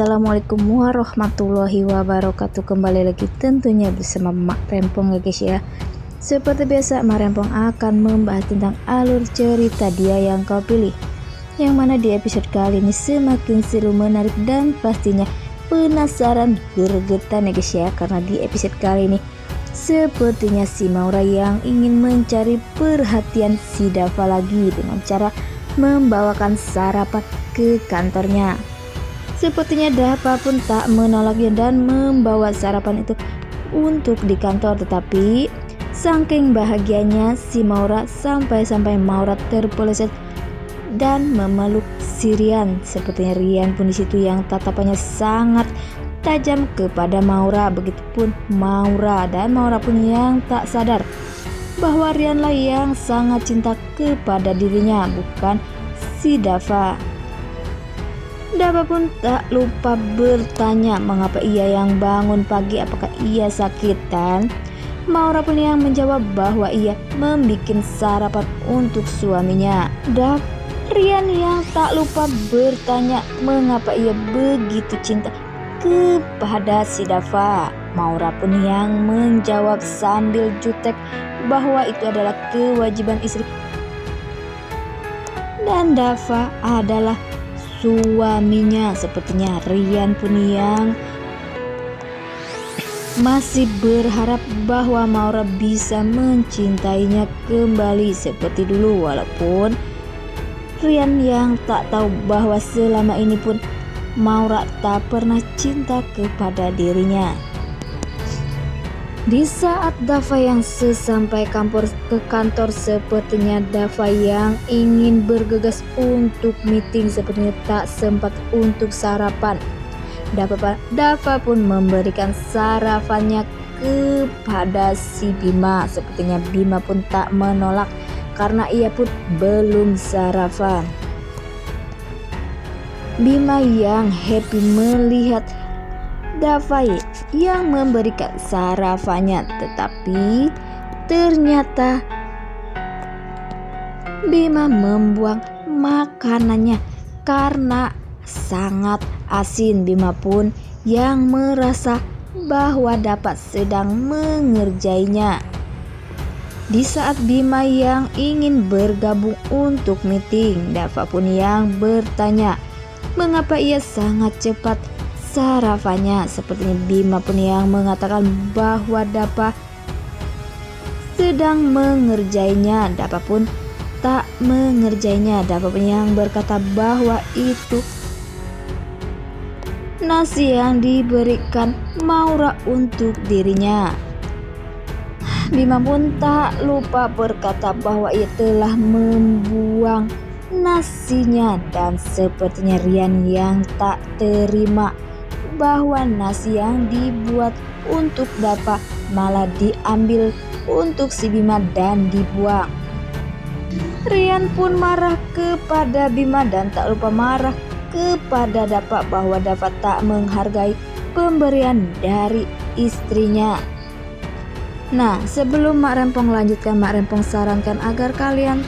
Assalamualaikum warahmatullahi wabarakatuh. Kembali lagi tentunya bersama Mak Rempong ya guys ya. Seperti biasa Mak Rempong akan membahas tentang alur cerita Dia Yang Kau Pilih, yang mana di episode kali ini semakin seru, menarik, dan pastinya penasaran gregetan ya guys ya. Karena di episode kali ini sepertinya si Maura yang ingin mencari perhatian si Dava lagi dengan cara membawakan sarapan ke kantornya. Sepertinya Dava pun tak menolaknya dan membawa sarapan itu untuk di kantor. Tetapi saking bahagianya si Maura sampai Maura terpeleset dan memeluk si Rian. Sepertinya Rian pun di situ yang tatapannya sangat tajam kepada Maura. Begitupun Maura, dan Maura pun yang tak sadar bahwa Rianlah yang sangat cinta kepada dirinya, bukan si Dava. Dava pun tak lupa bertanya mengapa ia yang bangun pagi, apakah ia sakit, dan Maura pun yang menjawab bahwa ia membuat sarapan untuk suaminya. Dan Rian yang tak lupa bertanya mengapa ia begitu cinta kepada si Dava. Maura pun yang menjawab sambil jutek bahwa itu adalah kewajiban istri dan Dava adalah suaminya. Sepertinya Rian pun yang masih berharap bahwa Maura bisa mencintainya kembali seperti dulu, walaupun Rian yang tak tahu bahwa selama ini pun Maura tak pernah cinta kepada dirinya. Di saat Dava yang sesampai ke kantor, sepertinya Dava yang ingin bergegas untuk meeting sepertinya tak sempat untuk sarapan. Dava pun memberikan sarapannya kepada si Bima. Sepertinya Bima pun tak menolak karena ia pun belum sarapan. Bima yang happy melihat Dava yang memberikan sarapannya, tetapi ternyata Bima membuang makanannya karena sangat asin. Bima pun yang merasa bahwa Dava sedang mengerjainya. Di saat Bima yang ingin bergabung untuk meeting, Dava pun yang bertanya mengapa ia sangat cepat sarapannya. Sepertinya Bima pun yang mengatakan bahwa Dava sedang mengerjainya. Dava pun tak mengerjainya. Dava pun yang berkata bahwa itu nasi yang diberikan Maura untuk dirinya. Bima pun tak lupa berkata bahwa ia telah membuang nasinya, dan sepertinya Rian yang tak terima bahwa nasi yang dibuat untuk Dava malah diambil untuk si Bima dan dibuang. Rian pun marah kepada Bima dan tak lupa marah kepada Dava bahwa Dava tak menghargai pemberian dari istrinya. Nah, sebelum Mak Rempong lanjutkan, Mak Rempong sarankan agar kalian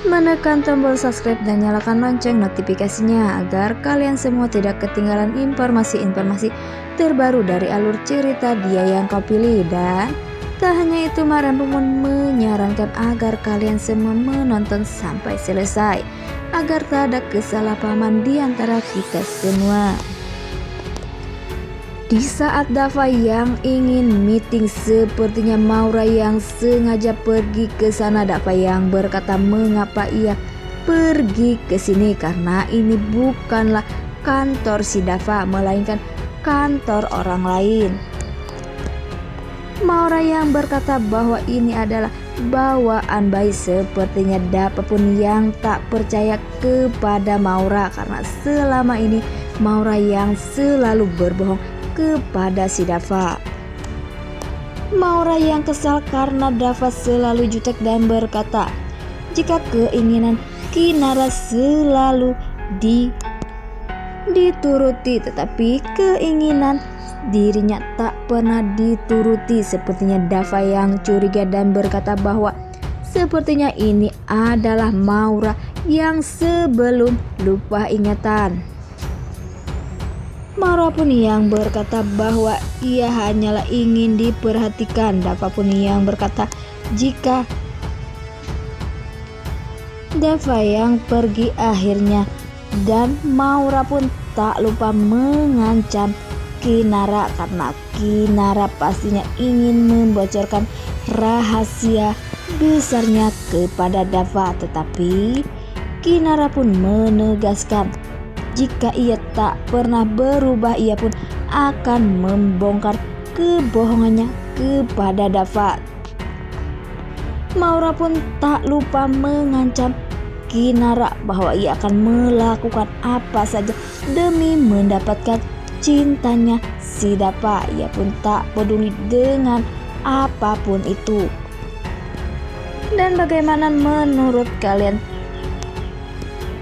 menekan tombol subscribe dan nyalakan lonceng notifikasinya agar kalian semua tidak ketinggalan informasi-informasi terbaru dari alur cerita Dia Yang Kau Pilih. Dan tak hanya itu, Mak Rempong pun menyarankan agar kalian semua menonton sampai selesai agar tak ada kesalahpahaman di antara kita semua. Di saat Dava yang ingin meeting, sepertinya Maura yang sengaja pergi ke sana. Dava yang berkata mengapa ia pergi ke sini karena ini bukanlah kantor si Dava melainkan kantor orang lain. Maura yang berkata bahwa ini adalah bawaan bayi. Sepertinya Dava pun yang tak percaya kepada Maura karena selama ini Maura yang selalu berbohong kepada si Dava. Maura yang kesal karena Dava selalu jutek dan berkata jika keinginan Kinara selalu dituruti, tetapi keinginan dirinya tak pernah dituruti. Sepertinya Dava yang curiga dan berkata bahwa sepertinya ini adalah Maura yang sebelum lupa ingatan. Maura pun yang berkata bahwa ia hanyalah ingin diperhatikan. Dava pun yang berkata jika Dava yang pergi akhirnya, dan Maura pun tak lupa mengancam Kinara karena Kinara pastinya ingin membocorkan rahasia besarnya kepada Dava. Tetapi Kinara pun menegaskan jika ia tak pernah berubah, ia pun akan membongkar kebohongannya kepada Dava. Maura pun tak lupa mengancam Kinara bahwa ia akan melakukan apa saja demi mendapatkan cintanya si Dava. Ia pun tak peduli dengan apapun itu. Dan bagaimana menurut kalian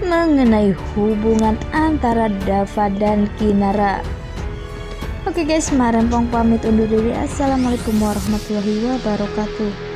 mengenai hubungan antara Dava dan Kinara? Oke guys, Marempong pamit undur diri. Assalamualaikum warahmatullahi wabarakatuh.